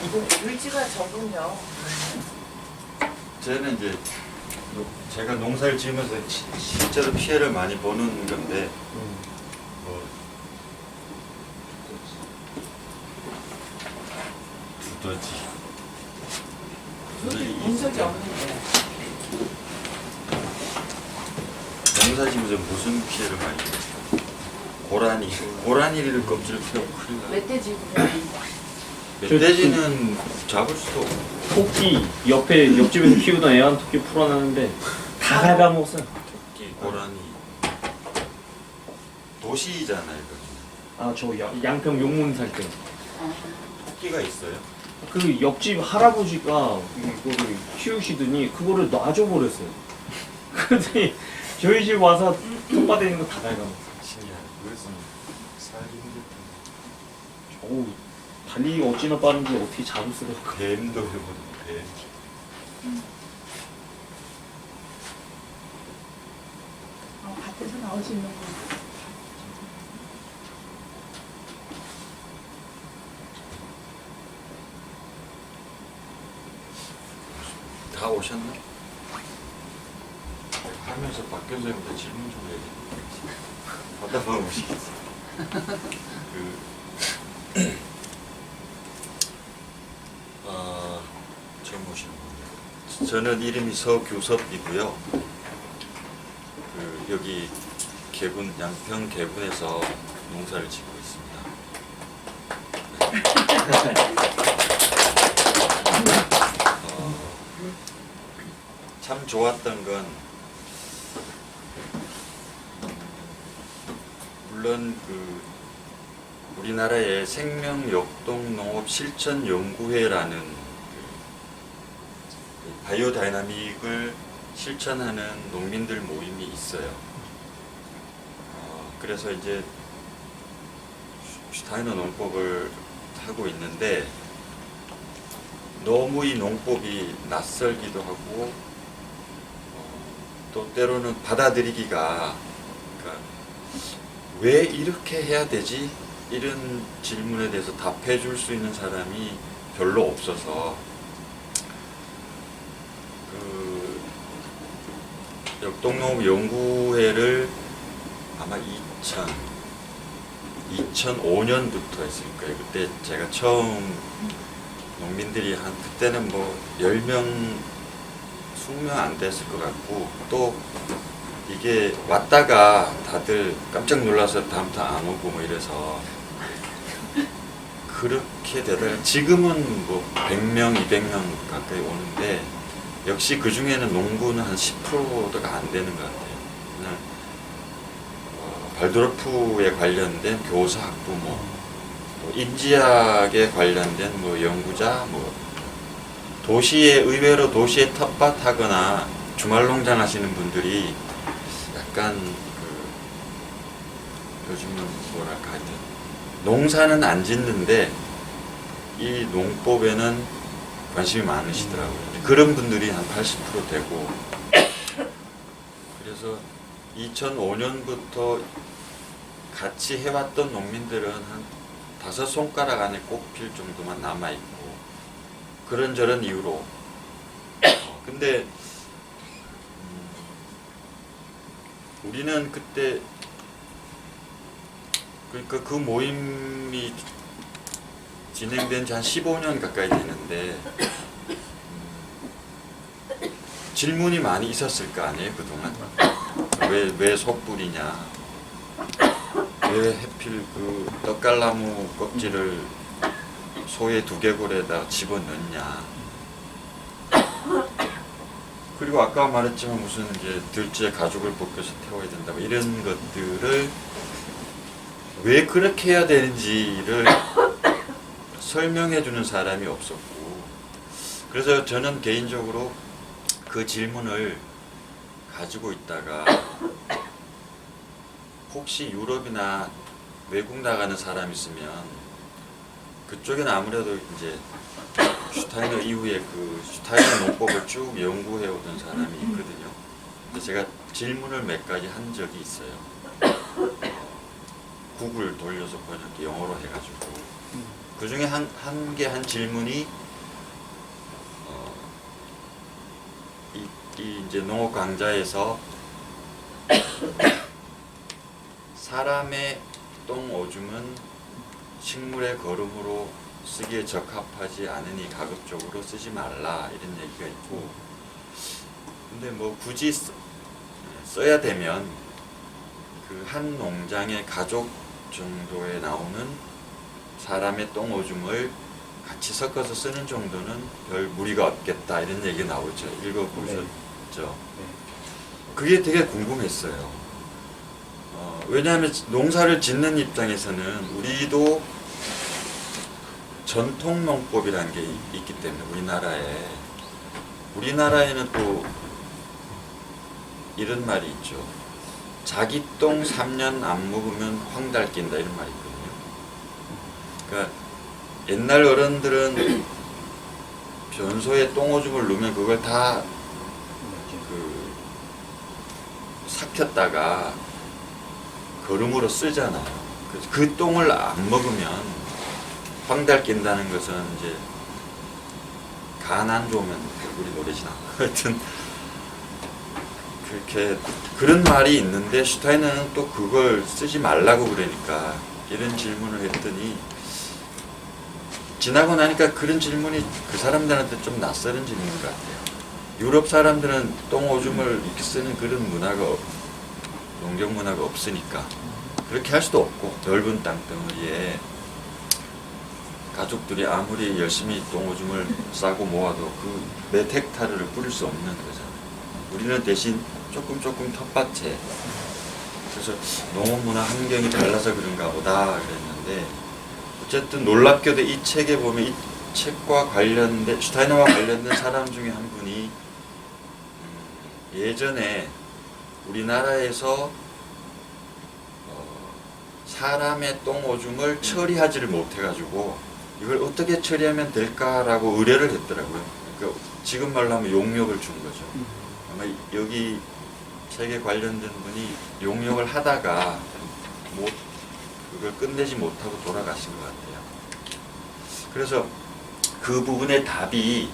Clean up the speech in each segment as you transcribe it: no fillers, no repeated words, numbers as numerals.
물지가 적군요. 저는 이제 제가 농사를 지으면서 실제로 피해를 많이 보는 건데 뭐 두더지 본 적이 없는데. 농사 지으면서 무슨 피해를 많이 봐요? 고라니를 껍질을 펴고 큰일 나요. 멧돼지고요. 멧돼지는 잡을 수도 없고 토끼 옆집에서 키우던 애완토끼 풀어놨는데 다 갉아먹었어요. 토끼, 고라니 도시잖아요. 저 양평 용문 살 때. 토끼가 있어요? 그 옆집 할아버지가 이거를 키우시더니 그거를 놔줘버렸어요. 그랬더니 저희 집 와서 텃밭에 있는 거 다 갉아먹었어요. 신기하네. 그래서 살기 힘들다. 어우, 달리기가 어찌나 빠른지 어떻게 잡을 수가 없고. 뱀도 해보는 뱀. 밭에서 나올 수 있는 거. 다 오셨나? 하면서 박 교수님한테 질문 좀 해야 되는데 받아봐 오시겠어요? 처음 오시는 분들. 저는 이름이 서규섭이고요. 여기 양평 계군에서 농사를 짓고 있습니다. 참 좋았던 건 물론 우리나라의 생명역동농업실천연구회라는 바이오 다이나믹을 실천하는 농민들 모임이 있어요. 그래서 이제 슈타이너 농법을 하고 있는데 너무 이 농법이 낯설기도 하고 또 때로는 받아들이기가 그러니까 왜 이렇게 해야 되지? 이런 질문에 대해서 답해 줄 수 있는 사람이 별로 없어서 역동농업연구회를 아마 2005년부터 했을 거예요. 그때 제가 처음 농민들이 그때는 뭐 10명, 20명 안 됐을 것 같고 또 이게 왔다가 다들 깜짝 놀라서 다음부터 안 오고 뭐 이래서 그렇게 되다가 지금은 뭐 100명, 200명 가까이 오는데 역시 그 중에는 농부는 한 10%가 안 되는 것 같아요. 그냥 발도르프에 관련된 교사 학부모, 또 인지학에 관련된 뭐 연구자, 뭐 의외로 도시에 텃밭하거나 주말농장 하시는 분들이 약간 요즘은 뭐랄까 하여튼 농사는 안 짓는데 이 농법에는 관심이 많으시더라고요. 그런 분들이 한 80% 되고 그래서 2005년부터 같이 해왔던 농민들은 한 5손가락 안에 꼽힐 정도만 남아있고 그런저런 이유로 근데 우리는 그때 그러니까 그 모임이 진행된 지 한 15년 가까이 되는데 질문이 많이 있었을 거 아니에요 그동안. 왜 솥불이냐, 왜 하필 그 떡갈나무 껍질을 소의 두개골에다 집어넣냐, 그리고 아까 말했지만 무슨 이제 들쥐의 가죽을 벗겨서 태워야 된다고 이런 것들을 왜 그렇게 해야 되는지를 설명해 주는 사람이 없었고 그래서 저는 개인적으로 그 질문을 가지고 있다가 혹시 유럽이나 외국 나가는 사람 있으면 그쪽에는 아무래도 이제 슈타이너 이후에 그 슈타이너 농법을 쭉 연구해 오던 사람이 있거든요. 근데 제가 질문을 몇 가지 한 적이 있어요. 구글 돌려서 번역 영어로 해가지고 그 중에 한 질문이 이제 농업 강좌에서 사람의 똥 오줌은 식물의 거름으로 쓰기에 적합하지 않으니 가급적으로 쓰지 말라 이런 얘기가 있고, 근데 뭐 굳이 써야 되면 그 한 농장의 가족 정도에 나오는 사람의 똥 오줌을 같이 섞어서 쓰는 정도는 별 무리가 없겠다 이런 얘기가 나오죠. 읽어보셨죠? 그게 되게 궁금했어요. 왜냐하면 농사를 짓는 입장에서는 우리도 전통 농법이라는 게 있기 때문에 우리나라에는 또 이런 말이 있죠. 자기 똥 3년 안 먹으면 황달 낀다 이런 말이 있거든요. 그러니까 옛날 어른들은 변소에 똥오줌을 넣으면 그걸 다 삭혔다가 거름으로 쓰잖아요. 그래서 그 똥을 안 먹으면 황달 낀다는 것은 이제 간 안 좋으면 우리 노래지나 하여튼 그렇게 그런 말이 있는데 슈타이너는 또 그걸 쓰지 말라고 그러니까 이런 질문을 했더니 지나고 나니까 그런 질문이 그 사람들한테 좀 낯설은 질문인 것 같아요. 유럽 사람들은 똥 오줌을 이렇게 쓰는 그런 문화가 농경 문화가 없으니까 그렇게 할 수도 없고 넓은 땅덩어리에 가족들이 아무리 열심히 똥 오줌을 싸고 모아도 그 몇 헥타르를 뿌릴 수 없는 거잖아요. 우리는 대신 조금 텃밭에 그래서 농업 문화 환경이 달라서 그런가 보다 그랬는데 어쨌든 놀랍게도 이 책에 보면 이 책과 관련된 슈타이너와 관련된 사람 중에 한 분이 예전에 우리나라에서 사람의 똥 오줌을 처리하지를 못해가지고 이걸 어떻게 처리하면 될까라고 의뢰를 했더라고요. 그러니까 지금 말로 하면 용역을 준 거죠. 아마 여기 책에 관련된 분이 용역을 하다가 그걸 끝내지 못하고 돌아가신 것 같아요. 그래서 그 부분의 답이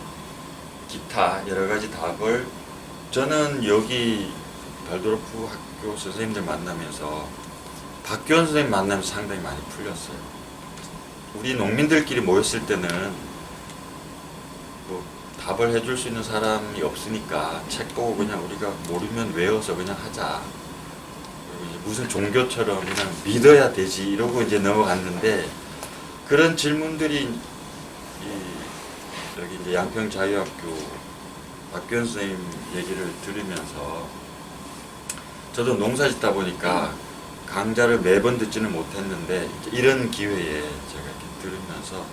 기타 여러 가지 답을 저는 여기 발도르프 학교 선생님들 만나면서 박교원 선생님 만나면서 상당히 많이 풀렸어요. 우리 농민들끼리 모였을 때는 뭐 답을 해줄 수 있는 사람이 없으니까 책 보고 그냥 우리가 모르면 외워서 그냥 하자. 그리고 이제 무슨 종교처럼 그냥 믿어야 되지 이러고 이제 넘어갔는데 그런 질문들이 여기 이제 양평자유학교 박교원 선생님 얘기를 들으면서 저도 농사 짓다 보니까 강좌를 매번 듣지는 못했는데 이런 기회에 제가 이렇게 들으면서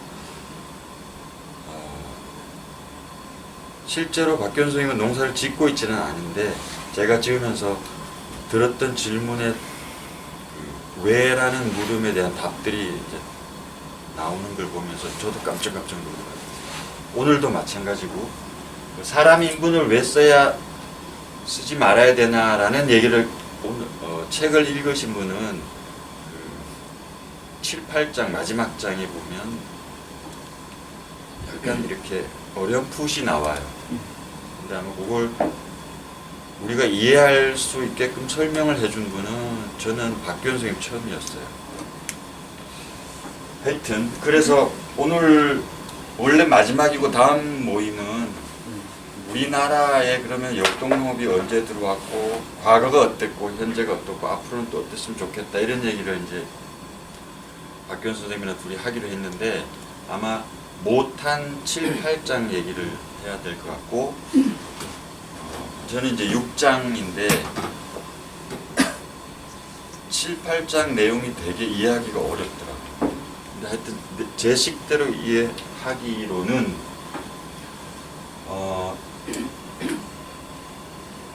실제로 박교원 선생님은 농사를 짓고 있지는 않은데 제가 지으면서 들었던 질문의 그 왜라는 물음에 대한 답들이 이제 나오는 걸 보면서 저도 깜짝깜짝 놀라요. 오늘도 마찬가지고 사람 인분을 왜 쓰지 말아야 되나라는 얘기를 오늘 책을 읽으신 분은 그 7, 8장 마지막 장에 보면 약간 이렇게 어렴풋이 나와요. 근데 아마 그걸 우리가 이해할 수 있게끔 설명을 해준 분은 저는 박교원 선생님 처음이었어요. 하여튼 그래서 오늘 원래 마지막이고 다음 모임은 우리나라에 그러면 역동농업이 언제 들어왔고 과거가 어땠고 현재가 어떻고 앞으로는 또 어땠으면 좋겠다 이런 얘기를 이제 박교원 선생님이랑 둘이 하기로 했는데 아마 못한 7, 8장 얘기를 해야 될 것 같고 저는 이제 6장인데 7, 8장 내용이 되게 이해하기가 어렵더라고요. 근데 하여튼 제 식대로 이해하기로는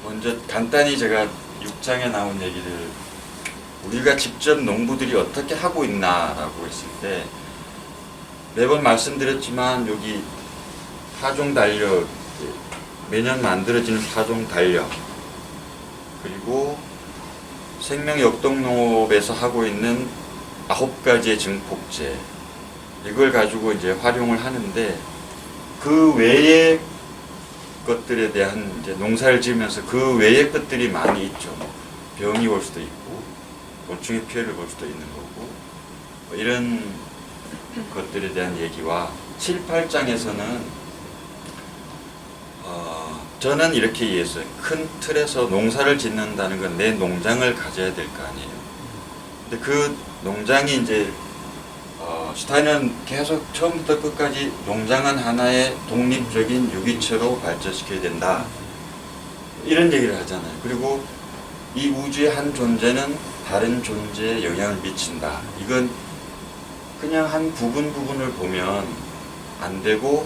먼저 간단히 제가 6장에 나온 얘기를 우리가 직접 농부들이 어떻게 하고 있나라고 했을 때 매번 말씀드렸지만 여기 파종 달력 매년 만들어지는 파종 달력 그리고 생명 역동농업에서 하고 있는 9가지의 증폭제 이걸 가지고 이제 활용을 하는데 그 외의 것들에 대한 이제 농사를 지으면서 그 외의 것들이 많이 있죠. 뭐 병이 올 수도 있고 곤충의 피해를 볼 수도 있는 거고 뭐 이런 것들에 대한 얘기와 7, 8장에서는 저는 이렇게 이해했어요. 큰 틀에서 농사를 짓는다는 건 내 농장을 가져야 될 거 아니에요. 근데 그 농장이 이제 슈타인은 계속 처음부터 끝까지 농장은 하나의 독립적인 유기체로 발전시켜야 된다. 이런 얘기를 하잖아요. 그리고 이 우주의 한 존재는 다른 존재에 영향을 미친다. 이건 그냥 한 부분을 보면 안 되고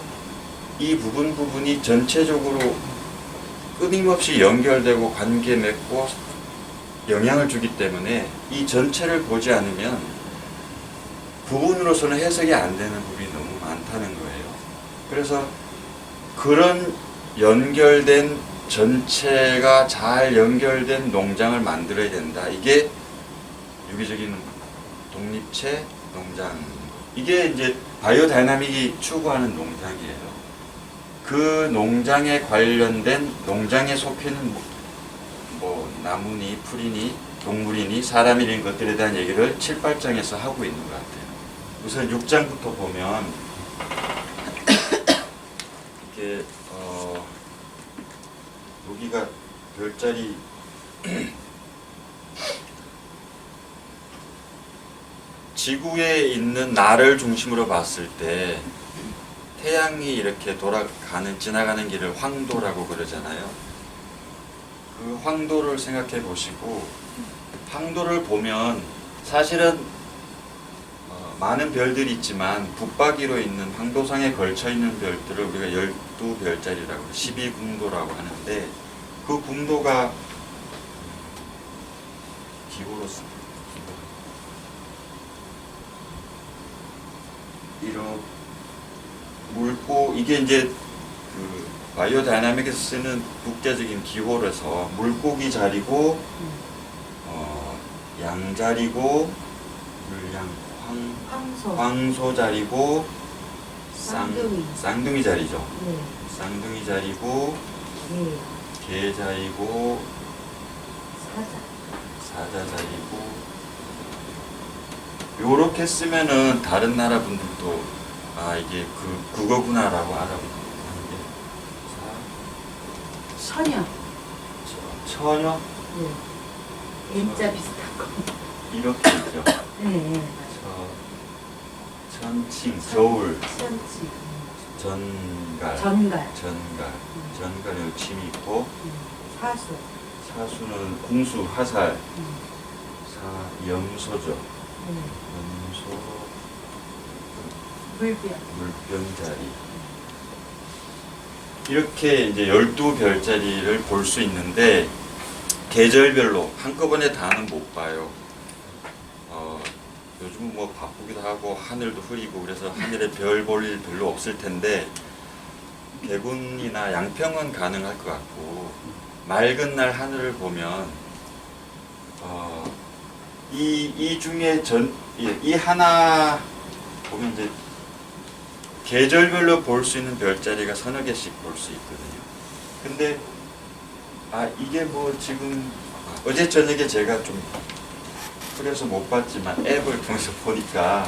이 부분이 전체적으로 끊임없이 연결되고 관계 맺고 영향을 주기 때문에 이 전체를 보지 않으면 부분으로서는 해석이 안 되는 부분이 너무 많다는 거예요. 그래서 그런 연결된 전체가 잘 연결된 농장을 만들어야 된다. 이게 유기적인 독립체 농장. 이게 이제 바이오다이나믹이 추구하는 농장이에요. 그 농장에 관련된 농장에 속해있는 뭐 나무니 풀이니 동물이니 사람이니 이런 것들에 대한 얘기를 7, 8장에서 하고 있는 것 같아요. 우선 6장부터 보면 이게 여기가 별자리 지구에 있는 나를 중심으로 봤을 때 태양이 이렇게 지나가는 길을 황도라고 그러잖아요. 그 황도를 생각해 보시고 황도를 보면 사실은 많은 별들이 있지만 붙박이로 있는 황도상에 걸쳐 있는 별들을 우리가 12별자리라고 12궁도라고 하는데 그 궁도가 기호로 이게 이제 그 바이오다이나믹에서 쓰는 국제적인 기호라서 물고기 자리고 양 자리고 황소 자리고 쌍둥이 자리죠. 네. 쌍둥이 자리고 네. 개 자리고 사자. 사자 자리고 요렇게 쓰면은 다른 나라 분들도 이게 그거구나라고 알아보는 처녀. 처녀 네. M자 비슷한 거. 이렇게 있죠. 네. 천칭 저울 시험치. 전갈 전갈. 전갈에 침이 있고 사수. 사수는 궁수 화살 염소죠. 네. 염소 물병자리 이렇게 이제 12별자리를 볼 수 있는데 계절별로 한꺼번에 다는 못 봐요. 요즘은 뭐 바쁘기도 하고 하늘도 흐리고 그래서 하늘에 별 볼 일 별로 없을 텐데 개군이나 양평은 가능할 것 같고 맑은 날 하늘을 보면 이 중에 이 하나 보면 이제 계절별로 볼 수 있는 별자리가 서너 개씩 볼 수 있거든요. 근데 이게 뭐 지금 어제 저녁에 제가 좀 그래서 못 봤지만 앱을 통해서 보니까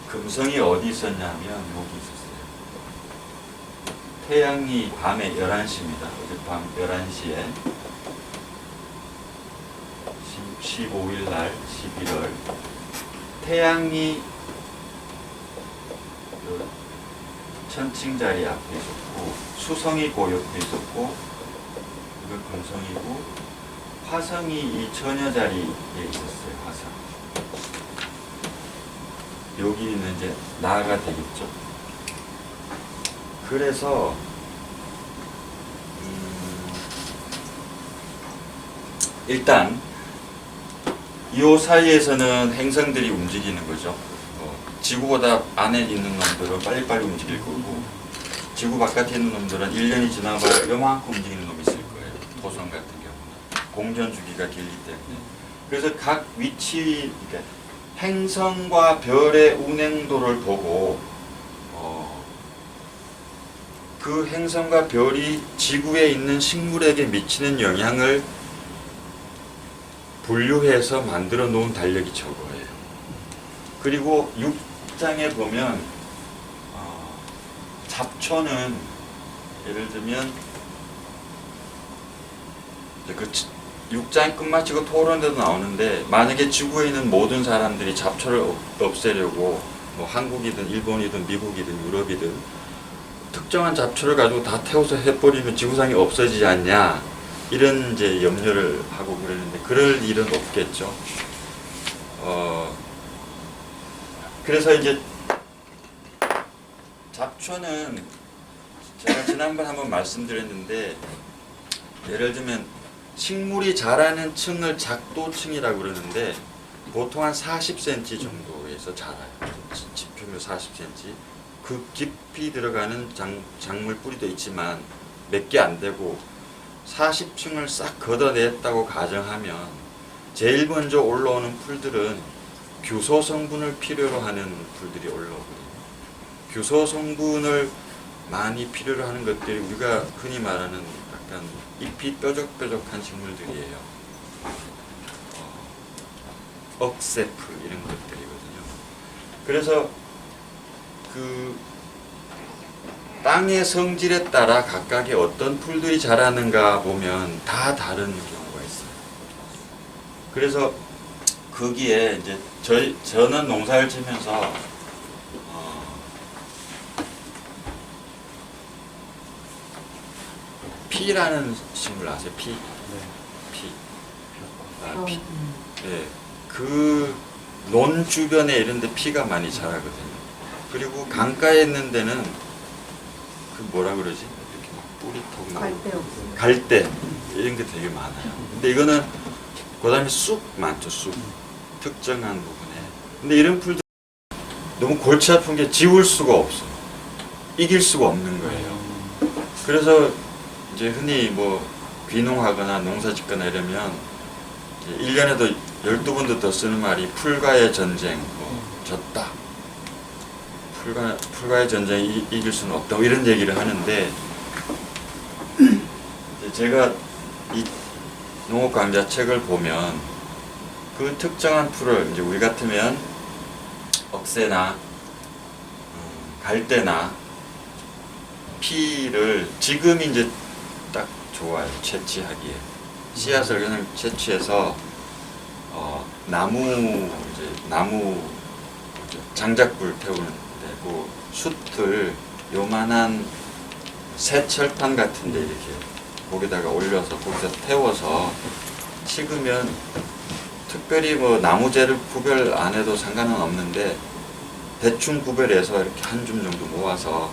금성이 어디 있었냐면 여기 있었어요. 태양이 밤에 11시입니다. 어젯밤 11시에 15일 날 11월 태양이 천칭자리 앞에 있었고 수성이 그 옆에 있었고 이거 금성이고 화성이 이 처녀 자리에 있었어요. 화성 여기는 이제 나가 되겠죠. 그래서 일단 이 사이에서는 행성들이 움직이는 거죠. 지구보다 안에 있는 놈들은 빨리빨리 움직일 거고 지구 바깥에 있는 놈들은 1년이 지나봐야 요만큼 움직이는 놈이 있을 거예요. 토성 같은 경우는 공전 주기가 길기 때문에. 그래서 각 위치, 그러니까 행성과 별의 운행도를 보고 그 행성과 별이 지구에 있는 식물에게 미치는 영향을 분류해서 만들어 놓은 달력이 저거예요. 그리고 6장에 보면 잡초는 예를 들면 그 6장 끝마치고 토론에도 나오는데, 만약에 지구에 있는 모든 사람들이 잡초를 없애려고 뭐 한국이든 일본이든 미국이든 유럽이든 특정한 잡초를 가지고 다 태워서 해버리면 지구상이 없어지지 않냐, 이런 이제 염려를 하고 그러는데 그럴 일은 없겠죠. 그래서 이제 잡초는 제가 지난번 한번 말씀드렸는데, 예를 들면 식물이 자라는 층을 작도층이라고 그러는데 보통 한 40cm 정도에서 자라요. 지표면 40cm. 그 깊이 들어가는 작물 뿌리도 있지만 몇 개 안 되고 40층을 싹 걷어냈다고 가정하면 제일 먼저 올라오는 풀들은 규소 성분을 필요로 하는 풀들이 올라오거든요. 규소 성분을 많이 필요로 하는 것들이 우리가 흔히 말하는 약간 잎이 뾰족뾰족한 식물들이에요. 억세프 이런 것들이거든요. 그래서 그 땅의 성질에 따라 각각의 어떤 풀들이 자라는가 보면 다 다른 경우가 있어요. 그래서 거기에 이제 저는 농사를 지면서 피라는 식물 아세요? 피. 피. 피. 네. 그 논 주변에 이런 데 피가 많이 자라거든요. 그리고 강가에 있는 데는 그 뭐라 그러지? 이렇게 막 뿌리 톡 나오고 갈대 이런 게 되게 많아요. 근데 이거는 그다음에 쑥 많죠. 쑥. 특정한 부분에. 근데 이런 풀들 너무 골치 아픈 게 지울 수가 없어. 이길 수가 없는 거예요. 그래서 이제 흔히 뭐 귀농하거나 농사 짓거나 이러면 1년에도 12번도 더 쓰는 말이 풀과의 전쟁, 뭐 졌다. 풀과의 전쟁이 이길 수는 없다고 이런 얘기를 하는데, 제가 이 농업 강좌 책을 보면 그 특정한 풀을 이제 우리 같으면 억새나 갈대나 피를 지금 이제 딱 좋아요. 채취하기에 씨앗을 그냥 채취해서 나무 장작불 태우는데 그 숯을 요만한 새철판 같은데 이렇게 거기다가 올려서 거기서 태워서 식으면 특별히 뭐 나무재를 구별 안 해도 상관은 없는데 대충 구별해서 이렇게 한 줌 정도 모아서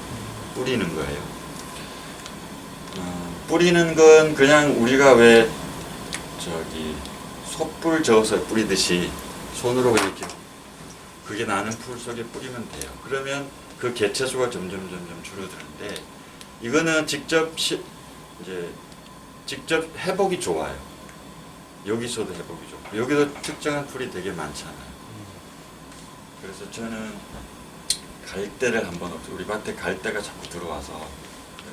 뿌리는 거예요. 뿌리는 건 그냥 우리가 왜 솥불 저어서 뿌리듯이 손으로 이렇게 그게 나는 풀 속에 뿌리면 돼요. 그러면 그 개체수가 점점 줄어드는데, 이거는 직접 해보기 좋아요. 여기서도 해보기 좋고 여기도 특정한 풀이 되게 많잖아요. 그래서 저는 갈대를 한번 우리 밭에 갈대가 자꾸 들어와서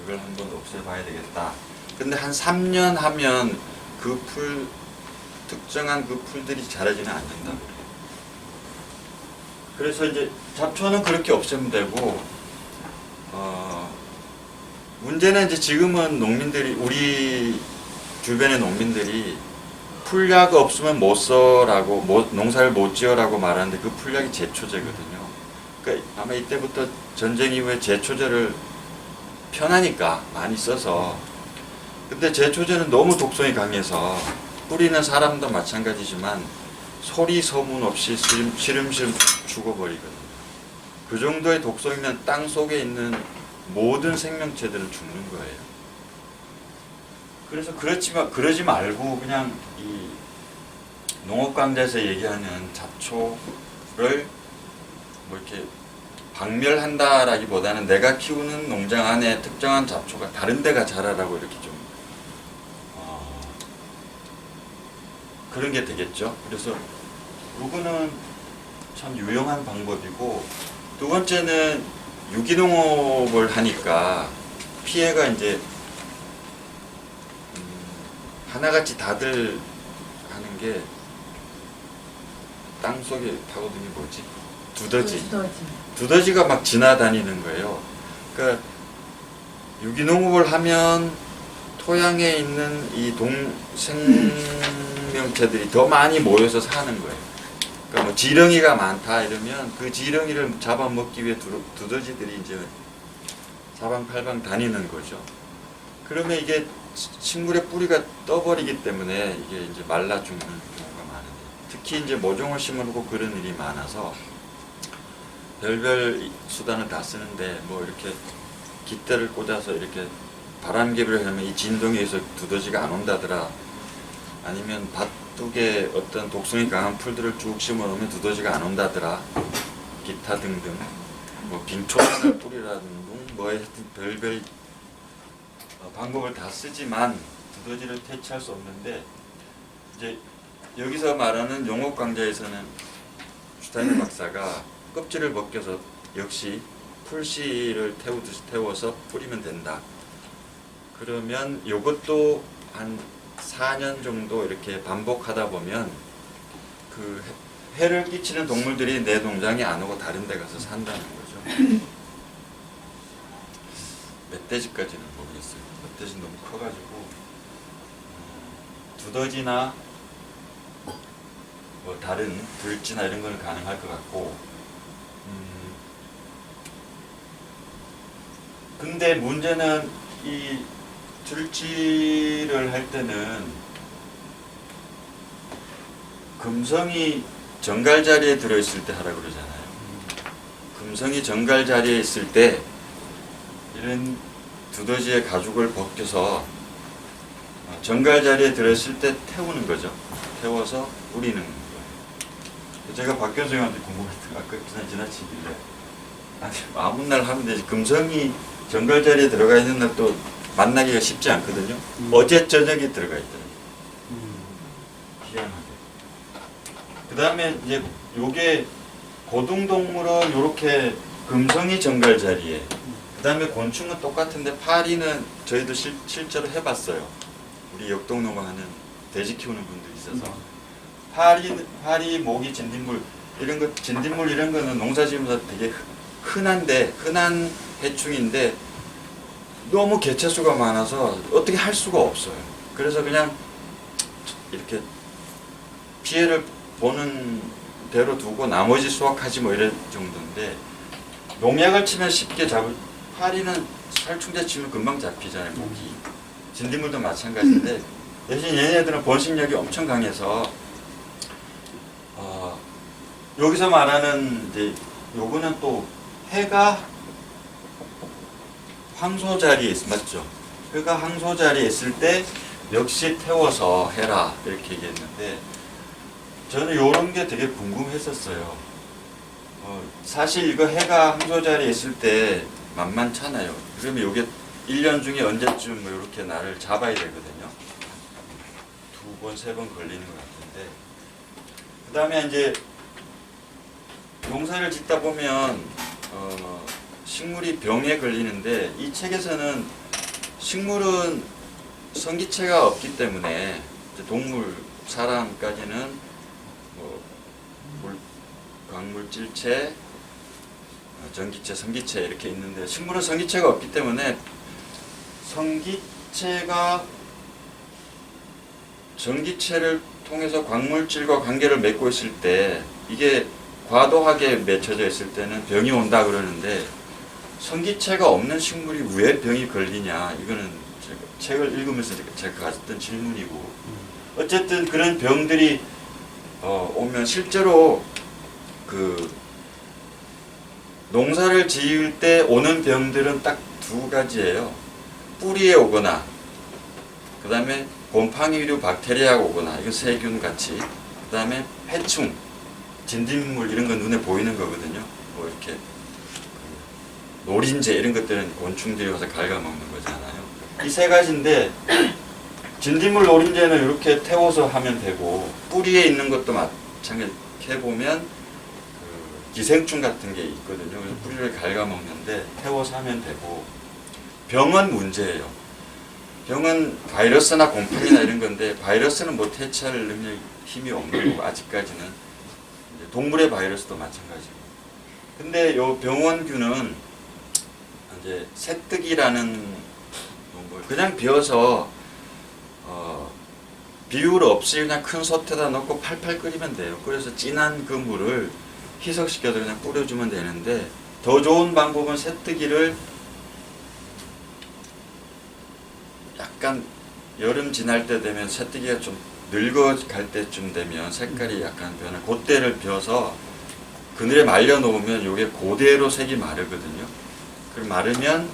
그걸 한번 없애봐야 되겠다. 근데 한 3년 하면 그 풀 특정한 그 풀들이 자라지는 않는다고 그래요. 그래서 이제 잡초는 그렇게 없애면 되고, 문제는 이제 지금은 우리 주변의 농민들이 풀약 없으면 못 써라고, 농사를 못 지어라고 말하는데 그 풀약이 제초제거든요. 그러니까 아마 이때부터 전쟁 이후에 제초제를 편하니까 많이 써서, 근데 제초제는 너무 독성이 강해서 뿌리는 사람도 마찬가지지만 소리 소문 없이 시름시름 죽어버리거든요. 그 정도의 독성이면 땅 속에 있는 모든 생명체들은 죽는 거예요. 그래서 그러지 말고 그냥 이 농업강좌에서 얘기하는 잡초를 뭐 이렇게 박멸한다라기보다는 내가 키우는 농장 안에 특정한 잡초가 다른 데가 자라라고 이렇게 좀 그런 게 되겠죠. 그래서 요거는 참 유용한 방법이고, 두 번째는 유기농업을 하니까 피해가 이제 하나같이 다들 하는 게 땅속에 파고드는 게 뭐지? 두더지. 두더지가 막 지나다니는 거예요. 그러니까 유기농업을 하면 토양에 있는 이 생명체들이 더 많이 모여서 사는 거예요. 그러니까 뭐 지렁이가 많다 이러면 그 지렁이를 잡아먹기 위해 두더지들이 이제 사방팔방 다니는 거죠. 그러면 이게 식물의 뿌리가 떠버리기 때문에 이게 이제 말라 죽는 경우가 많은데, 특히 이제 모종을 심으고 그런 일이 많아서 별별 수단을 다 쓰는데, 뭐 이렇게 깃대를 꽂아서 이렇게 바람개비를 하면 이 진동에서 두더지가 안 온다더라, 아니면 밭둑에 어떤 독성이 강한 풀들을 쭉 심어 놓으면 두더지가 안 온다더라, 기타 등등, 뭐 빙초를 뿌리라든가 뭐 하여튼 별별 방법을 다 쓰지만 두더지를 퇴치할 수 없는데, 이제 여기서 말하는 용업 강좌에서는 슈타인의 박사가 껍질을 벗겨서 역시 풀씨를 태우듯이 태워서 뿌리면 된다. 그러면 이것도 한 4년 정도 이렇게 반복하다 보면 그 해를 끼치는 동물들이 내 농장에 안 오고 다른 데 가서 산다는 거죠. 멧돼지까지는 모르겠어요. 멧돼지 너무 커가지고 두더지나 뭐 다른 들쥐나 이런 건 가능할 것 같고, 근데 문제는 이 들쥐를 할 때는 금성이 정갈 자리에 들어있을 때 하라고 그러잖아요. 금성이 정갈 자리에 있을 때 이런 두더지의 가죽을 벗겨서 정갈 자리에 들어있을 때 태우는 거죠. 태워서 뿌리는 거예요. 제가 박 교수님한테 궁금했던 거 아까 지나치길래, 아니 아무 날 하면 되지, 금성이 정갈 자리에 들어가 있는 날 또 만나기가 쉽지 않거든요. 어제 저녁에 들어가 있더라고요. 희한하게. 그 다음에 이제 요게 고등동물은 요렇게 금성이 정갈 자리에, 그 다음에 곤충은 똑같은데 파리는 저희도 실제로 해봤어요. 우리 역동농가 하는 돼지 키우는 분들이 있어서 파리, 모기, 진딧물 이런 거, 진딧물 이런 거는 농사지으면서 되게 흔한 해충인데 너무 개체수가 많아서 어떻게 할 수가 없어요. 그래서 그냥 이렇게 피해를 보는 대로 두고 나머지 수확하지 뭐 이런 정도인데, 농약을 치면 쉽게 파리는 살충제 치면 금방 잡히잖아요. 모기, 진딧물도 마찬가지인데 대신 얘네들은 번식력이 엄청 강해서 여기서 말하는 이제 요거는 또 해가 황소 자리에 맞죠? 해가 황소 자리에 있을 때 역시 태워서 해라 이렇게 얘기했는데, 저는 요런 게 되게 궁금했었어요. 사실 이거 해가 황소 자리에 있을 때 만만찮아요. 그러면 요게 1년 중에 언제쯤 뭐 이렇게 날을 잡아야 되거든요. 2번, 3번 걸리는 것 같은데, 그 다음에 이제 농사를 짓다 보면 식물이 병에 걸리는데, 이 책에서는 식물은 성기체가 없기 때문에 동물, 사람까지는 뭐 광물질체, 전기체, 성기체 이렇게 있는데, 식물은 성기체가 없기 때문에 성기체가 전기체를 통해서 광물질과 관계를 맺고 있을 때, 이게 과도하게 맺혀져 있을 때는 병이 온다 그러는데, 성기체가 없는 식물이 왜 병이 걸리냐, 이거는 제가 책을 읽으면서 제가 가졌던 질문이고, 어쨌든 그런 병들이 오면 실제로 그 농사를 지을 때 오는 병들은 딱 2가지예요. 뿌리에 오거나, 그 다음에 곰팡이류 박테리아가 오거나, 이건 세균 같이, 그 다음에 해충, 진딧물 이런 건 눈에 보이는 거거든요. 뭐 이렇게 노린재 이런 것들은 곤충들이 와서 갉아먹는 거잖아요. 이 3가지인데, 진딧물 노린재는 이렇게 태워서 하면 되고, 뿌리에 있는 것도 마찬가지 해보면 기생충 같은 게 있거든요. 그래서 뿌리를 갉아먹는데 태워서 하면 되고, 병은 문제예요. 병은 바이러스나 곰팡이나 이런 건데 바이러스는 뭐 퇴치할 능력 힘이 없는 거고 아직까지는. 이제 동물의 바이러스도 마찬가지고. 근데 요 병원균은 이제 새뜨기라는 걸 그냥 비워서 비율 없이 그냥 큰 솥에다 넣고 팔팔 끓이면 돼요. 그래서 진한 그 물을 희석시켜서 그냥 뿌려주면 되는데, 더 좋은 방법은 새뜨기를 약간 여름 지날 때 되면 새뜨기가 좀 늙어갈 때쯤 되면 색깔이 약간 변해. 그때를 비워서 그늘에 말려 놓으면 이게 그대로 색이 마르거든요. 그럼 마르면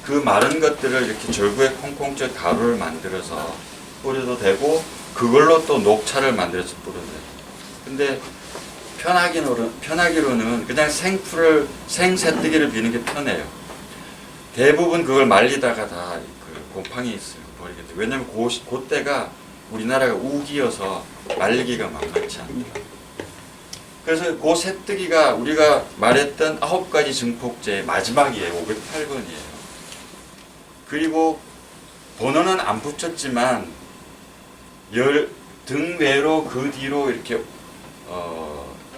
그 마른 것들을 이렇게 절구에 콩콩 쪄 가루를 만들어서 뿌려도 되고, 그걸로 또 녹차를 만들어서 뿌려도 돼요. 근데 편하기로는 그냥 생새뜨기를 비는 게 편해요. 대부분 그걸 말리다가 다 그 곰팡이 있어요. 버리게 돼요. 왜냐면 그때가 우리나라가 우기여서 말리기가 만만치 않다. 그래서 그 새뜨기가 우리가 말했던 9가지 증폭제의 마지막이에요. 508번이에요. 그리고 번호는 안 붙였지만 등 외로 그 뒤로 이렇게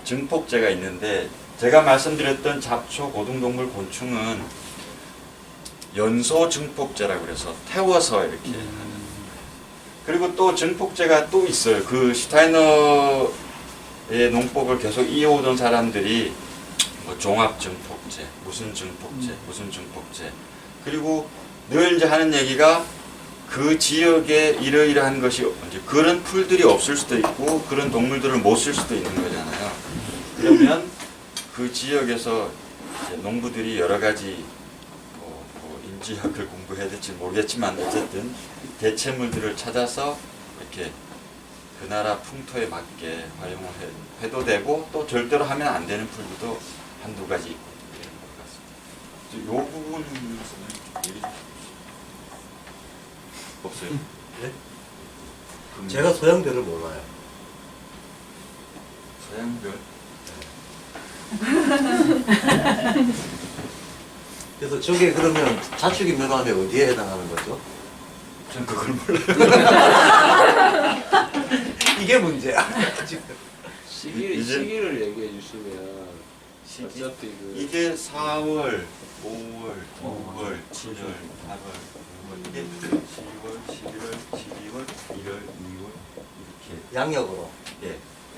증폭제가 있는데, 제가 말씀드렸던 잡초, 고등동물, 곤충은 연소 증폭제라고 그래서 태워서 이렇게 하는. 그리고 또 증폭제가 또 있어요. 그 슈타이너의 농법을 계속 이어오던 사람들이 뭐 종합 증폭제, 무슨 증폭제, 무슨 증폭제. 그리고 늘 이제 하는 얘기가 그 지역에 이러이러한 것이 이제 그런 풀들이 없을 수도 있고 그런 동물들을 못 쓸 수도 있는 거잖아요. 그러면 그 지역에서 이제 농부들이 여러 가지 뭐 인지학을 공부해야 될지 모르겠지만 어쨌든 대체물들을 찾아서 이렇게 그 나라 풍토에 맞게 활용을 해도 되고, 또 절대로 하면 안 되는 풀들도 한두 가지 있고 이런 것 같습니다. 이 부분은 좀 얘기 좀 없어요? 네? 제가 소양별을 몰라요. 서양별? 그래서 저게 그러면 자축이 멸함에 어디에 해당하는 거죠? 전 그걸 몰라요. 이게 문제야. 지금. 시기를 얘기해 주시면 시기? 어차피 그 이게 4월, 5월, 6월, 7월, 8월, 9월, 이게 10월, 11월, 12월, 1월, 2월 이렇게. 양력으로. 예.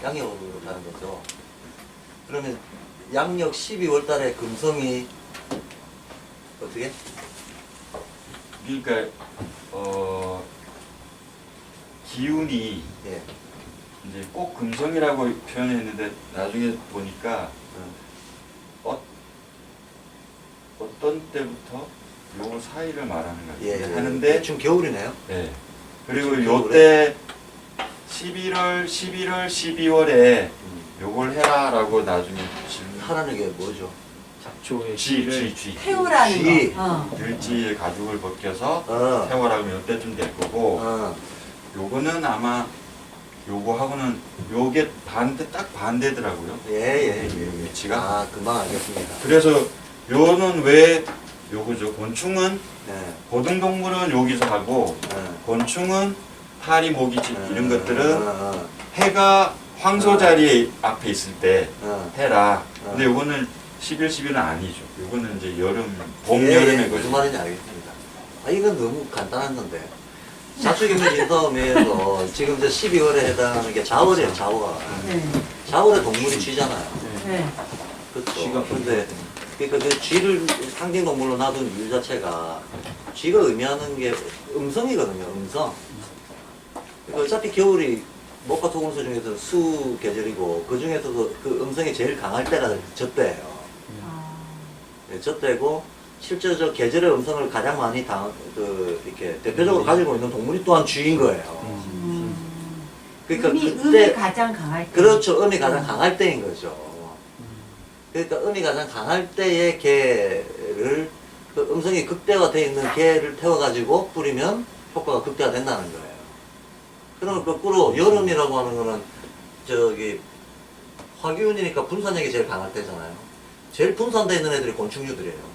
양력으로 가는 거죠. 그러면 양력 12월 달에 금성이 어떻게? 그러니까 기운이 예. 이제 꼭 금성이라고 표현했는데 나중에 보니까 어떤 때부터 요 사이를 말하는 것 같아요. 예. 하는데 지금 겨울이네요. 네. 그리고 요때 11월, 12월에 요걸 해라라고 나중에 질문. 하라는 게 뭐죠? 잡초의 쥐. 태우라는 쥐. 거. 들쥐의 가죽을 벗겨서 어. 태워라고 요때쯤 될 거고, 어. 요거는 아마 요거하고는 요게 딱 반대더라고요. 예. 위치가. 아, 금방 알겠습니다. 그래서 요는 왜 요거죠? 곤충은 네. 고등동물은 여기서 하고, 곤충은 파리, 모기집 이런 것들은 해가 황소 자리에 앞에 있을 때 해라. 근데 요거는 11, 12는 아니죠. 요거는 이제 여름, 봄, 여름의 거죠. 무슨 말인지 알겠습니다. 아, 이건 너무 간단한 건데. 자축인묘 진사음에서 지금 저 12월에 해당하는 게 자월이에요, 자월. 네. 자월에 동물이 쥐잖아요. 네. 그렇죠. 쥐가 근데 그러니까 그 쥐를 상징동물로 놔둔 이유 자체가 쥐가 의미하는 게 음성이거든요, 음성. 그러니까 어차피 겨울이 목과 토금수 중에서 수 계절이고 그 중에서도 그 음성이 제일 강할 때가 젖대예요. 아. 네, 젖대고 실제 저 계절의 음성을 가장 많이 이렇게 대표적으로 가지고 있는 동물이 또한 쥐인 거예요. 그러니까 음이 가장 강할 때. 그렇죠. 음이 가장 강할 때인 거죠. 그러니까 음이 가장 강할 때의 개를 그 음성이 극대화되어 있는 개를 태워가지고 뿌리면 효과가 극대화된다는 거예요. 그러면 거꾸로 여름이라고 하는 거는 저기 화기운이니까 분산력이 제일 강할 때잖아요. 제일 분산되어 있는 애들이 곤충류들이에요.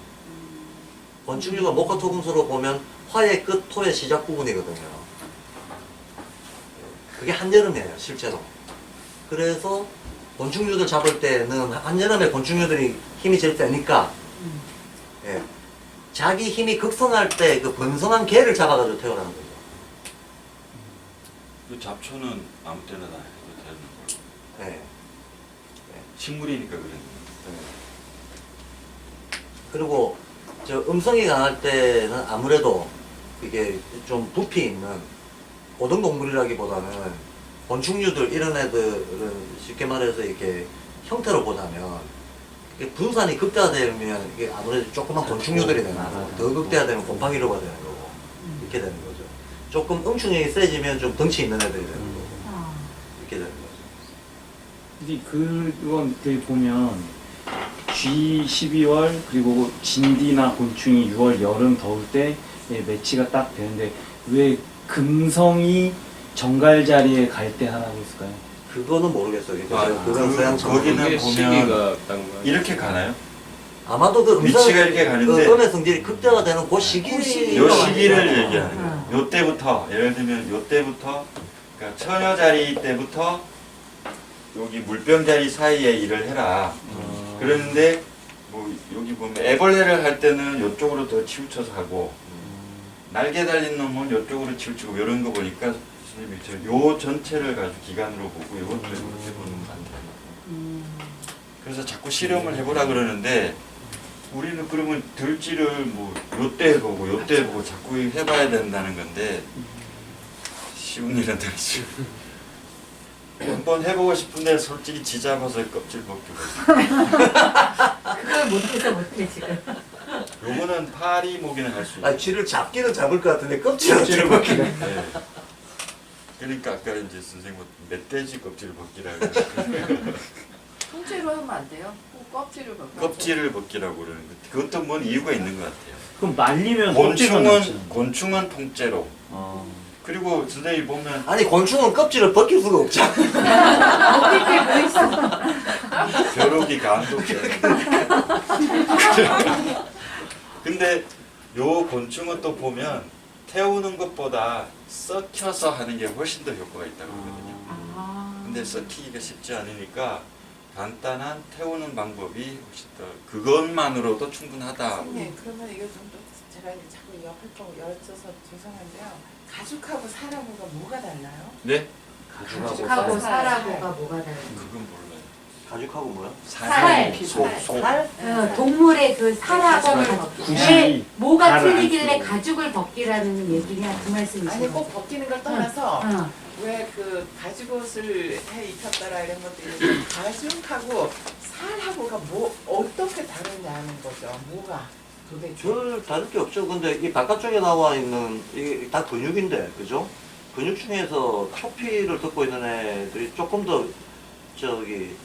곤충류가 목화토금수로 보면 화의 끝, 토의 시작 부분이거든요. 그게 한여름이에요, 실제로. 그래서 곤충류들 잡을 때는 한여름에 곤충류들이 힘이 제일 세니까 예. 자기 힘이 극성할 때 그 번성한 개를 잡아가지고 태우라는 거죠. 그 잡초는 아무 때나 다 해도 되는 거. 예. 식물이니까 그래. 그리고 저 음성이 강할 때는 아무래도 이게 좀 부피 있는 고등동물이라기보다는 곤충류들 이런 애들은 쉽게 말해서 이렇게 형태로 보자면 이게 분산이 극대화되면 이게 아무래도 조그만 곤충류들이 되는 거고 더 극대화되면 곰팡이류가 되는 거고 이렇게 되는 거죠. 조금 음충력이 세지면 좀 덩치 있는 애들이 되는 거고 이렇게 되는 거죠. 근데 그건 밑에 보면 G 12월 그리고 진디나 곤충이 6월 여름 더울 때 매치가 딱 되는데 왜 금성이 정갈 자리에 갈 때 하라고 했을까요? 그거는 모르겠어요. 아, 그건 서양처럼. 거기는 이게 보면 시기가 딱 뭐- 이렇게 가나요? 아마도 그 위치가 이렇게 가는데 음의 성질이 극대화되는 그 시기 요 시기를 얘기하는 거예요. 요 때부터 예를 들면 요 때부터 그러니까 처녀 자리 때부터 여기 물병 자리 사이에 일을 해라. 그런데 뭐 여기 보면 애벌레를 할 때는 요쪽으로 더 치우쳐서 하고 날개 달린 놈은 요쪽으로 치우치고 이런 거 보니까 선생님이 요 전체를 가지고 기간으로 보고 이것도 이렇게 보는 거 같아요. 그래서 자꾸 실험을 해보라 그러는데 우리는 그러면 들쥐를 뭐 요때 보고 요때 보고 자꾸 해봐야 된다는 건데 쉬운 일은 아니죠. 한번 해보고 싶은데 솔직히 지 잡아서 껍질 벗기고 그걸 못해 지금. 요거는 파리 모기는 할 수 있어요. 아, 쥐를 잡기는 잡을 것 같은데 껍질은 쥐를 벗기네. 네. 그러니까 아까 이제 선생님 멧돼지 껍질 벗기라고 통째로 하면 안 돼요? 꼭 껍질을 벗겨. 껍질을 벗기라고 그러는 거. 그것도 뭔 이유가 있는 것 같아요. 그럼 말리면 껍질만 남잖아요. 곤충은 통째로. 그리고 선생님 보면 아니 곤충은 껍질을 벗길 수가 없잖아. 어릴 때뭐 있어? 벼룩이 간독해. 근데 요 곤충은 또 보면 태우는 것보다 썩혀서 하는 게 훨씬 더 효과가 있다고 그러거든요. 근데 썩히기가 쉽지 않으니까 간단한 태우는 방법이 훨씬 더 그것만으로도 충분하다. 네, 그러면 이거 좀 또 제가 이제 자꾸 옆에 거 여쭤서 죄송한데요. 가죽하고 사람하고가 뭐가 달라요? 네? 가죽하고 살하고가 뭐가 달라요? 그건 몰라요. 가죽하고 뭐야? 살. 살? 동물의 그 살하고 굳이 뭐가 살을 안 틀리길래 쓰고. 가죽을 벗기라는 얘기냐 그 말씀이시죠? 아니 꼭 벗기는 걸 떠나서 응. 왜 그 가죽옷을 해 입혔더라 이런 것도 있는데 가죽하고 살하고가 뭐 어떻게 다르냐는 거죠. 뭐가 도대체? 별 다를 게 없죠. 근데 이 바깥쪽에 나와 있는 이게 다 근육인데, 그죠? 근육 중에서 표피를 듣고 있는 애들이 조금 더 저기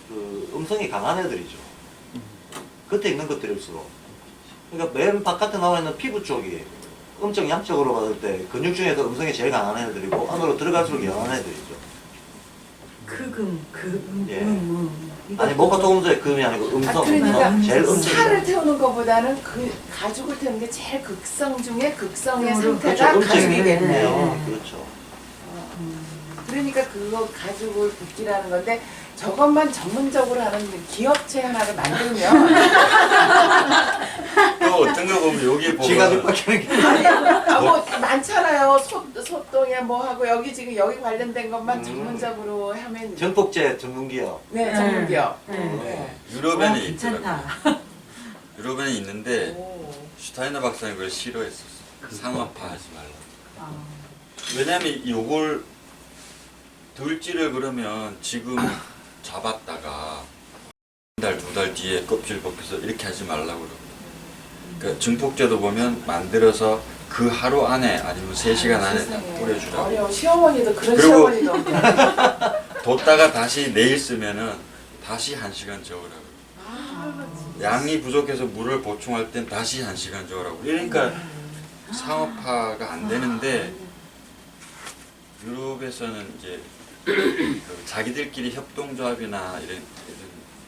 그 음성이 강한 애들이죠. 겉에 있는 것들일수록. 그러니까 맨 바깥에 나와 있는 피부 쪽이 음적 양적으로 봤을 때 근육 중에서 음성이 제일 강한 애들이고 안으로 들어갈수록 연한 애들이죠. 예. 이거 아니 목화토금수의 금이 아니고 음성, 그러니까 음성. 제일 음성이 살을 태우는 것보다는 그 가죽을 태우는 게 제일 극성 중에 극성의 상태가 그렇죠. 음성이 가죽이겠네요. 네, 그렇죠. 그러니까 그거 가죽을 붓기라는 건데 저것만 전문적으로 하는 기업체 하나를 만들면 또 어떤 거 보면 여기 쥐가죽 보면 박히는 게 뭐 많잖아요. 소똥에 뭐 하고 여기 지금 여기 관련된 것만 전문적으로 하면 정폭제 전문기업. 네 전문기업. 네. 네. 유럽에는 괜찮다. 있더라고요. 유럽에는 있는데 오. 슈타이너 박사는 그걸 싫어했었어. 상업화하지 말라. 아. 왜냐면 요걸 들쥐를 그러면 지금 잡았다가 한 달, 두 달 뒤에 껍질 벗겨서 이렇게 하지 말라고 그러거든요. 그러니까 증폭제도 보면 만들어서 그 하루 안에 아니면 3시간 안에 딱 세상에. 뿌려주라고. 어려워. 시어머니도 그런 그리고- 시어머니도 없네. 뒀다가 다시 내일 쓰면은 다시 1시간 저으라고. 양이 부족해서 물을 보충할 땐 다시 1시간 저으라고. 그러니까 상업화가 안 되는데 유럽에서는 이제 그 자기들끼리 협동조합이나 이런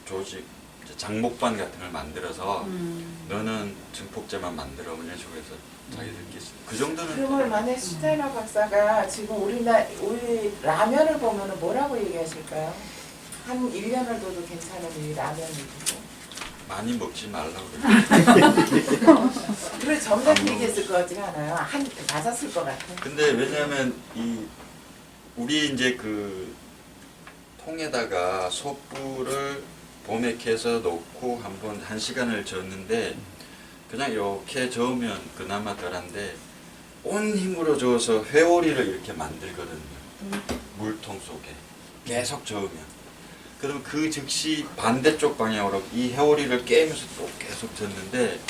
조직 이제 장목반 같은 걸 만들어서 너는 증폭제만 만들어 이런 식으로 해서 자기들끼리 그 정도는 그러면 만약 슈타이너 박사가 지금 우리 라면을 보면은 뭐라고 얘기하실까요? 한 1년을 둬도 괜찮은 이 라면을 두고. 많이 먹지 말라고 그래요. 그래 정답 얘기했을 것 같지가 않아요. 맞았을 것 같아. 근데 왜냐하면 우리 이제 그 통에다가 소불을 봄에 캐서 넣고 한번 1시간을 저었는데 그냥 이렇게 저으면 그나마 덜한데 온 힘으로 저어서 회오리를 이렇게 만들거든요. 물통 속에 계속 저으면. 그럼 그 즉시 반대쪽 방향으로 이 회오리를 깨면서 또 계속 젓는데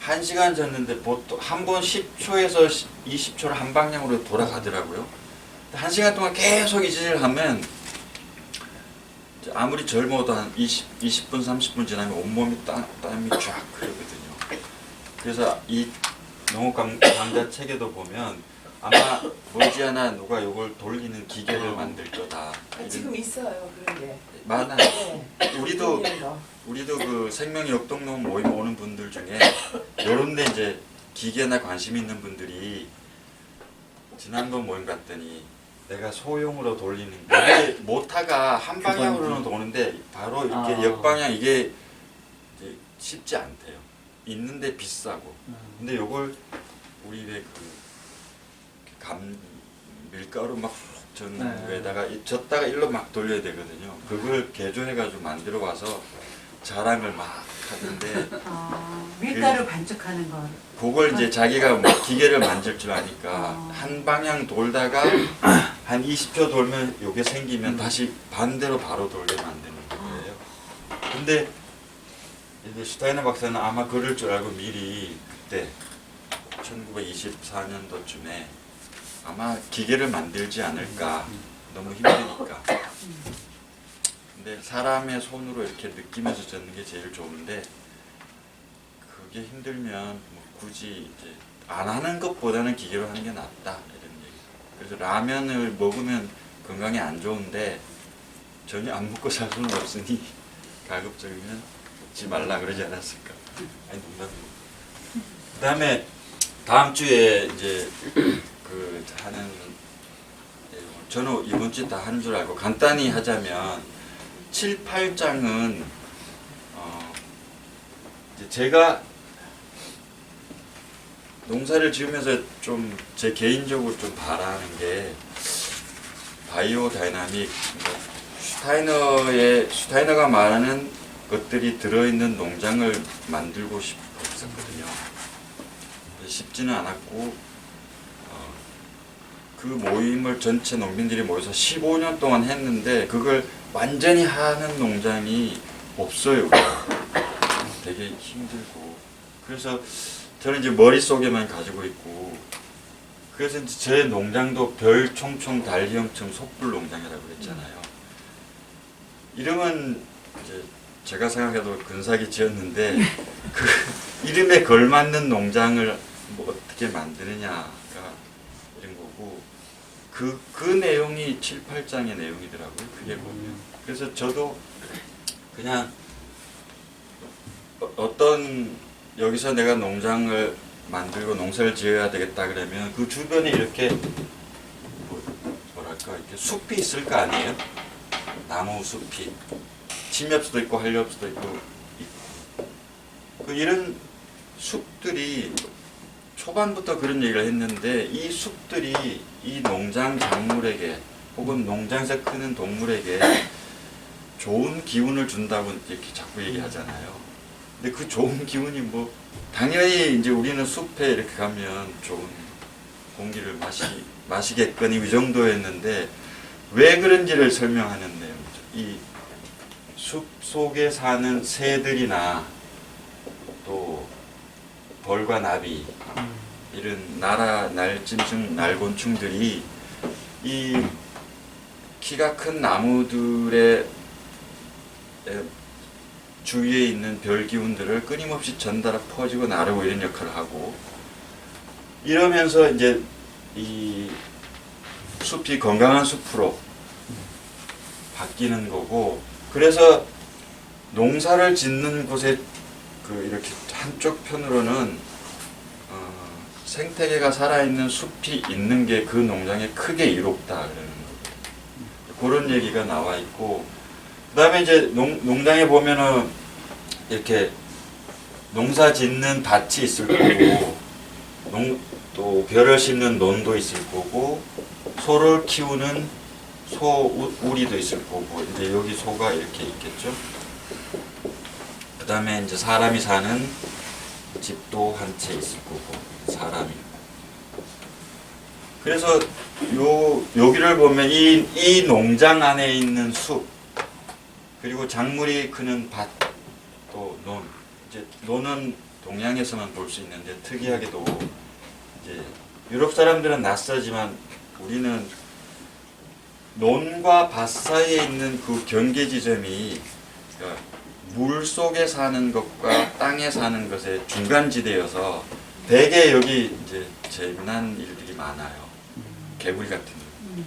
1시간 젓는데 보통 한 번 10초에서 20초를 한 방향으로 돌아가더라고요. 1시간 동안 계속 이 짓을 하면 아무리 젊어도 한 20분 30분 지나면 온몸이 땀이 쫙 흐르거든요. 그래서 이 농업 강좌 책에도 보면 아마 머지않아 누가 이걸 돌리는 기계를 만들 거다. 지금 있어요 그런 게. 많아. 네. 우리도 돌리는 거. 그 생명 역동농 모임 오는 분들 중에 요런데 이제 기계나 관심 있는 분들이 지난번 모임 갔더니 내가 소형으로 돌리는 게 모타가 한 방향으로는 도는데 바로 이렇게 역방향 이게 이제 쉽지 않대요. 있는데 비싸고. 근데 요걸 우리 왜 밀가루 막 젓는 거에다가 젓다가 일로 막 돌려야 되거든요. 그걸 개조해가지고 만들어 와서 자랑을 막 하던데 밀가루 반죽하는 거. 그걸 이제 자기가 뭐 기계를 만질 줄 아니까 한 방향 돌다가 한 20초 돌면 요게 생기면 다시 반대로 바로 돌게 만드는 거예요. 근데 이제 슈타이너 박사는 아마 그럴 줄 알고 미리 그때 1924년도쯤에 아마 기계를 만들지 않을까. 너무 힘드니까. 근데 사람의 손으로 이렇게 느끼면서 젓는 게 제일 좋은데 그게 힘들면 뭐 굳이 이제 안 하는 것보다는 기계로 하는 게 낫다 이런 얘기. 그래서 라면을 먹으면 건강에 안 좋은데 전혀 안 먹고 살 수는 없으니 가급적이면 먹지 말라 그러지 않았을까. 아니 농담이고. 그다음에 다음 주에 이제 그 하는 저는 이번 주 다 한 줄 알고 간단히 하자면 7, 8장은 이제 제가 농사를 지으면서 좀 제 개인적으로 좀 바라는 게 바이오 다이나믹 슈타이너가 말하는 것들이 들어있는 농장을 만들고 싶었거든요. 쉽지는 않았고 그 모임을 전체 농민들이 모여서 15년 동안 했는데 그걸 완전히 하는 농장이 없어요. 되게 힘들고 그래서 저는 이제 머릿속에만 가지고 있고 그래서 이제 제 농장도 별 총총 달형청 속불 농장이라고 그랬잖아요. 이름은 이제 제가 생각해도 근사하게 지었는데 그 이름에 걸맞는 농장을 뭐 어떻게 만드느냐가 이런 거고 그 내용이 7, 8장의 내용이더라고요. 그게 보면. 그래서 저도 그냥 어떤 여기서 내가 농장을 만들고 농사를 지어야 되겠다 그러면 그 주변에 이렇게 뭐랄까 이렇게 숲이 있을 거 아니에요? 나무 숲이 침엽수도 있고 한렵수도 있고 이런 숲들이 초반부터 그런 얘기를 했는데 이 숲들이 이 농장 작물에게 혹은 농장에서 크는 동물에게 좋은 기운을 준다고 이렇게 자꾸 얘기하잖아요. 근데 그 좋은 기운이 뭐 당연히 이제 우리는 숲에 이렇게 가면 좋은 공기를 마시겠거니 이 정도였는데 왜 그런지를 설명하는 내용이죠. 이 숲 속에 사는 새들이나 또 벌과 나비 이런 날짐승, 날곤충들이 이 키가 큰 나무들의 주위에 있는 별 기운들을 끊임없이 전달하 퍼지고 나르고 이런 역할을 하고 이러면서 이제 이 숲이 건강한 숲으로 바뀌는 거고, 그래서 농사를 짓는 곳에 그 이렇게 한쪽 편으로는 생태계가 살아있는 숲이 있는 게 그 농장에 크게 이롭다 그러는 거예요. 그런 얘기가 나와 있고, 그 다음에 이제 농장에 보면은 이렇게 농사 짓는 밭이 있을 거고, 또 벼를 심는 논도 있을 거고, 소를 키우는 우리도 있을 거고, 이제 여기 소가 이렇게 있겠죠. 그 다음에 이제 사람이 사는 집도 한 채 있을 거고, 사람이. 그래서 여기를 보면 이 농장 안에 있는 숲, 그리고 작물이 크는 밭, 또 논. 이제 논은 동양에서만 볼 수 있는데 특이하게도 이제 유럽 사람들은 낯설지만 우리는 논과 밭 사이에 있는 그 경계 지점이 그러니까 물 속에 사는 것과 땅에 사는 것의 중간 지대여서 대개 여기 이제 재미난 일들이 많아요. 개구리 같은 일.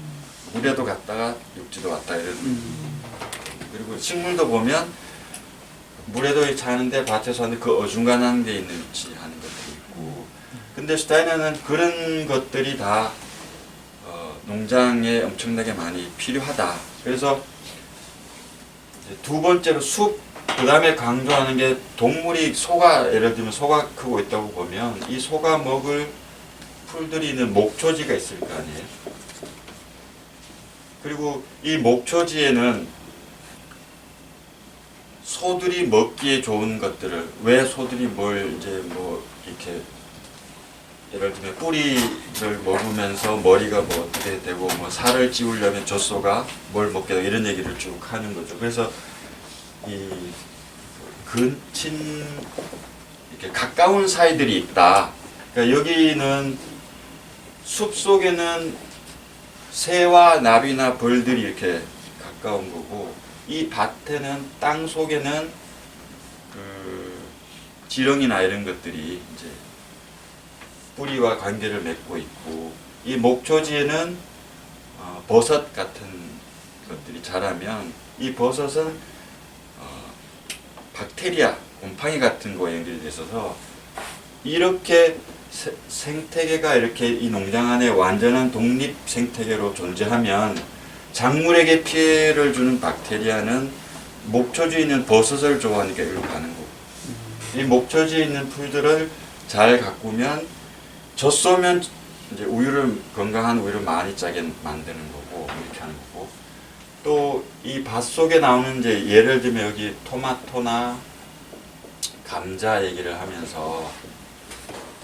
물에도 갔다가 육지도 왔다 이런. 그리고 식물도 보면 물에도 사는데 밭에 사는데 그 어중간한 데 있는 위치 하는 것들이 있고. 근데 슈타이너는 그런 것들이 다 농장에 엄청나게 많이 필요하다. 그래서 두 번째로 숲, 그 다음에 강조하는 게 동물이 소가 예를 들면 소가 크고 있다고 보면 이 소가 먹을 풀들이 있는 목초지가 있을 거 아니에요. 그리고 이 목초지에는 소들이 먹기에 좋은 것들을 왜 소들이 뭘 이제 뭐 이렇게 예를 들면 뿌리를 먹으면서 머리가 뭐 어떻게 되고 뭐 살을 찌우려면 젖소가 뭘 먹게 되고 이런 얘기를 쭉 하는 거죠. 그래서 이 근친 이렇게 가까운 사이들이 있다. 그러니까 여기는 숲 속에는 새와 나비나 벌들이 이렇게 가까운 거고 이 밭에는 땅 속에는 그 지렁이나 이런 것들이 이제 뿌리와 관계를 맺고 있고 이 목초지에는 버섯 같은 것들이 자라면 이 버섯은 박테리아, 곰팡이 같은 거에 연결돼 있어서 이렇게 생태계가 이렇게 이 농장 안에 완전한 독립 생태계로 존재하면 작물에게 피해를 주는 박테리아는 목초지에 있는 버섯을 좋아하니까 이리로 가는 거고 이 목초지에 있는 풀들을 잘 가꾸면 젖소면 이제 건강한 우유를 많이 짜게 만드는 거고 이렇게 하는 거고 또 이 밭 속에 나오는 이제 예를 들면 여기 토마토나 감자 얘기를 하면서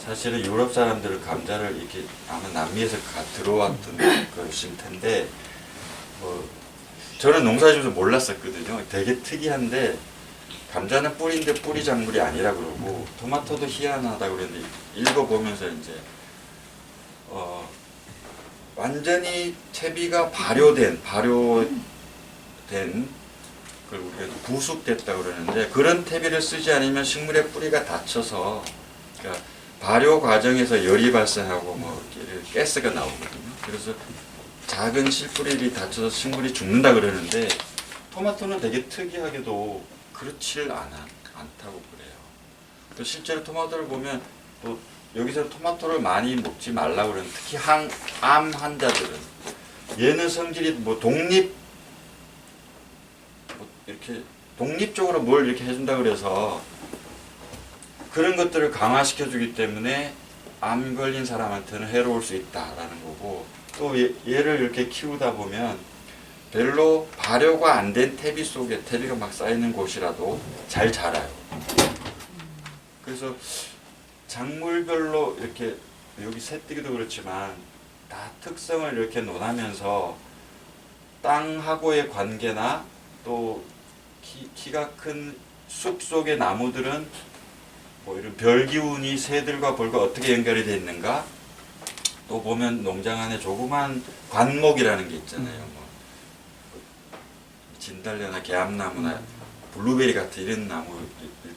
사실은 유럽 사람들은 감자를 이렇게 아마 남미에서 들어왔던 것일 텐데 뭐 저는 농사지면서 몰랐었거든요. 되게 특이한데 감자는 뿌리인데 뿌리 작물이 아니라 그러고 토마토도 희한하다 그랬는데 읽어보면서 이제 완전히 채비가 발효된 그걸 우리가 부숙됐다 그러는데 그런 퇴비를 쓰지 않으면 식물의 뿌리가 다쳐서 그러니까 발효 과정에서 열이 발생하고 뭐 이렇게 가스가 나오거든요. 그래서 작은 실뿌리들이 다쳐서 식물이 죽는다 그러는데 토마토는 되게 특이하게도 그렇지를 않다고 그래요. 또 실제로 토마토를 보면 또 여기서 토마토를 많이 먹지 말라고 그러는 특히 암 환자들은 얘는 성질이 뭐 이렇게 독립적으로 뭘 이렇게 해준다 그래서 그런 것들을 강화시켜 주기 때문에 암 걸린 사람한테는 해로울 수 있다라는 거고 또 얘를 이렇게 키우다 보면 별로 발효가 안 된 퇴비 속에 퇴비가 막 쌓이는 곳이라도 잘 자라요. 그래서 작물별로 이렇게 여기 새뜨기도 그렇지만 다 특성을 이렇게 논하면서 땅하고의 관계나 또 키가 큰 숲 속의 나무들은 뭐 이런 별 기운이 새들과 벌과 어떻게 연결이 되어 있는가 또 보면 농장 안에 조그만 관목이라는 게 있잖아요. 뭐 진달래나 개암나무나 블루베리 같은 이런 나무일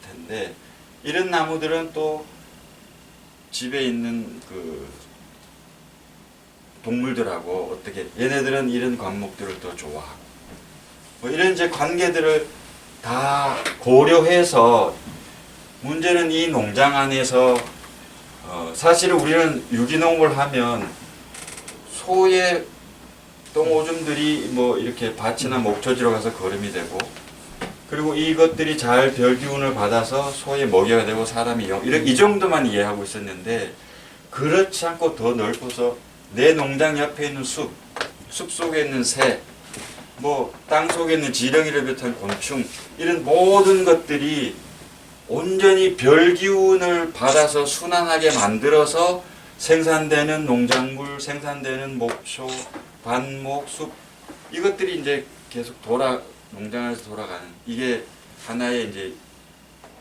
텐데 이런 나무들은 또 집에 있는 그 동물들하고 어떻게 얘네들은 이런 관목들을 더 좋아하고 뭐 이런 이제 관계들을 다 고려해서 문제는 이 농장 안에서 사실은 우리는 유기농을 하면 소의 똥오줌들이 뭐 이렇게 밭이나 목초지로 가서 거름이 되고 그리고 이것들이 잘 별기운을 받아서 소의 먹이가 되고 사람이 이 정도만 이해하고 있었는데 그렇지 않고 더 넓어서 내 농장 옆에 있는 숲 속에 있는 새, 뭐 땅 속에 있는 지렁이를 비롯한 곤충 이런 모든 것들이 온전히 별기운을 받아서 순환하게 만들어서 생산되는 농작물, 생산되는 목초, 반목, 숲 이것들이 이제 계속 농장에서 돌아가는 이게 하나의 이제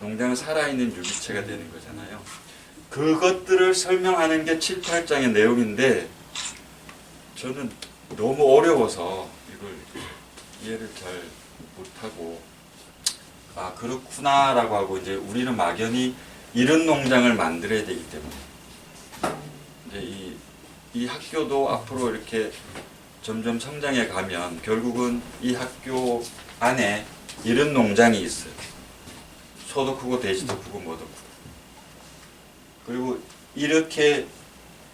농장은 살아있는 유기체가 되는 거잖아요. 그것들을 설명하는 게 7, 8장의 내용인데 저는 너무 어려워서 이걸 이해를 잘 못하고 아 그렇구나라고 하고 이제 우리는 막연히 이런 농장을 만들어야 되기 때문에 이제 이 학교도 앞으로 이렇게 점점 성장해 가면 결국은 이 학교 안에 이런 농장이 있어요. 소도 크고 돼지도 크고 뭐도 크고 그리고 이렇게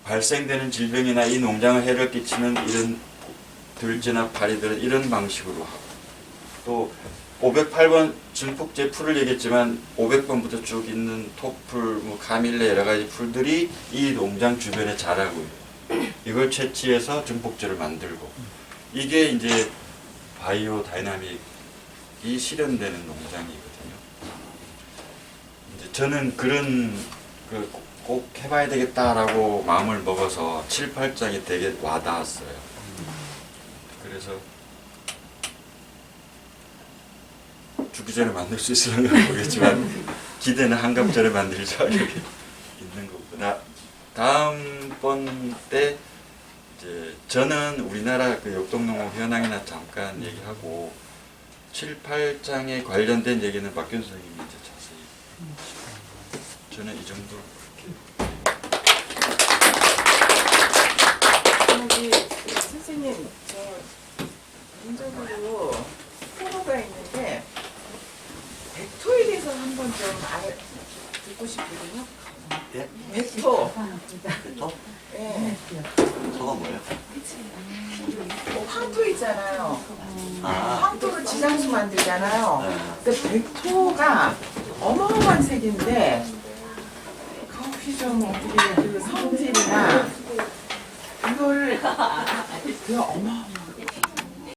발생되는 질병이나 이 농장을 해를 끼치는 이런 들쥐나 파리들은 이런 방식으로 하고 또 508번 증폭제 풀을 얘기했지만 500번부터 쭉 있는 톡풀, 뭐 카밀레 여러 가지 풀들이 이 농장 주변에 자라고 있어요. 이걸 채취해서 증폭제를 만들고 이게 이제 바이오 다이나믹이 실현되는 농장이거든요. 이제 저는 그런 꼭 해봐야 되겠다라고 마음을 먹어서 7, 8장이 되게 와닿았어요. 그래서 죽기 전에 만들 수 있을런가 모르겠지만 기대는 한갑 전에 만들 자격이 있는 거구나. 다음번 때 이제 저는 우리나라 그 역동농업 현황이나 잠깐 얘기하고 7, 8장에 관련된 얘기는 박균 선생님이 이제 자세히 저는 이 정도로 여기 선생님 저 개인적으로 프로가 있는데 백토에 대해서 한번 좀 듣고 싶거든요. 예? 백토. 백토? 예. 저건 뭐예요? 황토 있잖아요. 아, 황토로 지장수 만들잖아요. 네. 근데 백토가 어마어마한 색인데 혹시 좀 어떻게 그 성질이나 그걸 그 어마어마한